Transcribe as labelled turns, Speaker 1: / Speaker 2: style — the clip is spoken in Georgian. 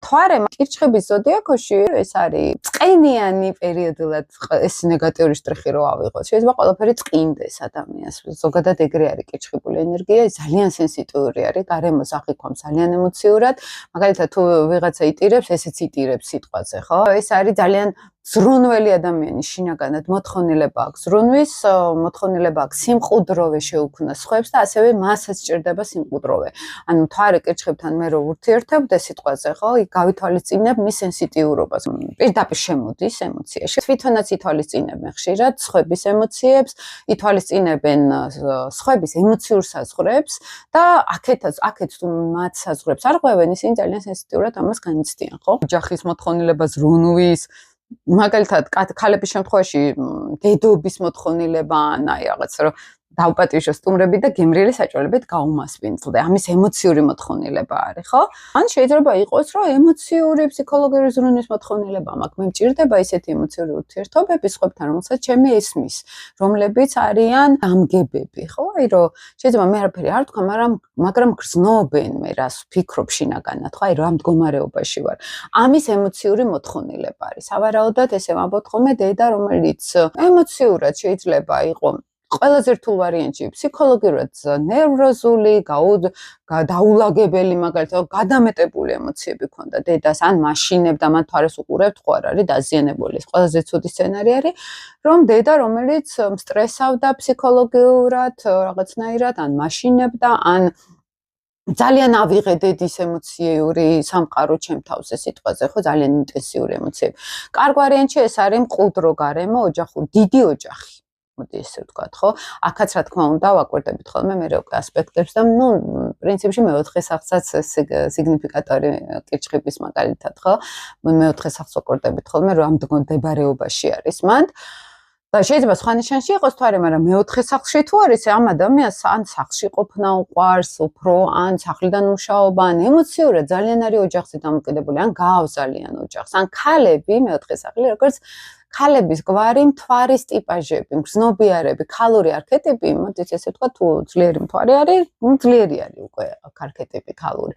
Speaker 1: მთვარე კირჩხების ზოდიაქოში ეს არის წყენიანი პერიოდულად ეს ნეგატიური შტრიხი რო ავიღოთ. შეიძლება ყველაფერი წყინდეს ადამიანს. ზოგადად ეგრე არის კირჩხებული ენერგია, ძალიან სენსიტიური არის, გარემოს აღიქვამს ძალიან ემოციურად. მაგალითად თუ ვიღაცა იტირებს, ესეც იტირებს სიტყვაზე, ხო? ეს არის ძალიან ზრუნველი ადამიანი შინაგანად მოთხოვნილება აქვს ზრუნვის, მოთხოვნილება აქვს სიმყუდროვე შეუქმნას სხვებს და ასევე მასაც სჭირდება სიმყუდროვე. ანუ მთვარე კირჩხებთან მე რო ვურთიერთობ სიტყვაზე, ხო? გავითვალისწინებ მის სენსიტიურობას. პირდაპირ შემოდის ემოციაში. თვითონაც ითვალისწინებენ ხშირად სხვების ემოციებს, ითვალისწინებენ სხვების ემოციურ საზღვრებს და აქეთ თუ მათ საზღვრებს არ ყვევენ, ისინი ძალიან სენსიტიურად ამას განიცდიან, ხო? ოჯახის მოთხოვნილება ზრუნვის მაგალითად ქალების შემთხვევაში დედობის მოთხოვნილება ან აი რაღაც რომ დავპატიჟო სტუმრები და გემრიელი საჭვალებით გაუმასპინძლდე. ამის ემოციური მოთხოვნილება არის, ხო? ან შეიძლება იყოს, რომ ემოციური ფსიქოლოგიური ზრუნვის მოთხოვნილება მაქვს. მე მჭირდება ისეთი ემოციური ურთიერთობები სხვებთან, რომელსაც ჩემი ესმის, რომლებიც არიან დამგებები, ხო? აი რომ შეიძლება მე არაფერი არ თქვა, მაგრამ გრძნობენ მე რას ვფიქრობ შინაგანად, ხო? აი რა მდგომარეობაში ვარ. ამის ემოციური მოთხოვნილება არის. სავარაუდოდ ესე ვამბობთ ხოლმე დედა, რომელიც ემოციურად შეიძლება იყოს ყველაზე რთულ ვარიანტში ფსიქოლოგიურად ნევროზული, დაულაგებელი, მაგალითად, გადამეტებული ემოციები ქონდა დედას, ან მაშინებდა, მან თვალს უყურებთ, ხო არ არის დაზიანებული. ეს ყველაზე ცუდი სცენარი არის, რომ დედა, რომელიც სტრესავდა ფსიქოლოგიურად, რაღაცნაირად, ან მაშინებდა, ან ძალიან ავიღე დედის ემოციური სამყარო ჩემ თავზე სიტყვაზე, ხო, ძალიან ინტენსიური ემოციები. კარგ ვარიანტში ეს არის მყუდრო გარემო, ოჯახური, დიდი ოჯახი. მოდი ესე ვთქვათ, ხო? აქაც რა თქმა უნდა ვაკვირდებით ხოლმე მე უკვე ასპექტებს და პრინციპში მეოთხე სახსაც სიგნიფიკატორი კირჩხიბის მაგალითად, ხო? მეოთხე სახს ვაკვირდებით ხოლმე რომ ამ მდგომარეობაში არის მანდ და შეიძლება სხვა ნიშანში იყოს თვარე, მაგრამ მეოთხე სახლში თუ არის, ამ ადამიანს ან სახლში ყოფნა უყვარს, უფრო ან სახლიდან მუშაობა, ან ემოციურად ძალიან არის ოჯახზე დამოკიდებული, ან გაავს ძალიან ოჯახს, ან ქალები მეოთხე სახლი, როგორც ქალების გვარი მთვარის ტიპაჟები, მგრძნობიარები, ქალური არქეტიპი, მოდით ესე ვთქვა, თუ ძლიერი მთვარე არის, ძლიერი არის უკვე არქეტიპი ქალური.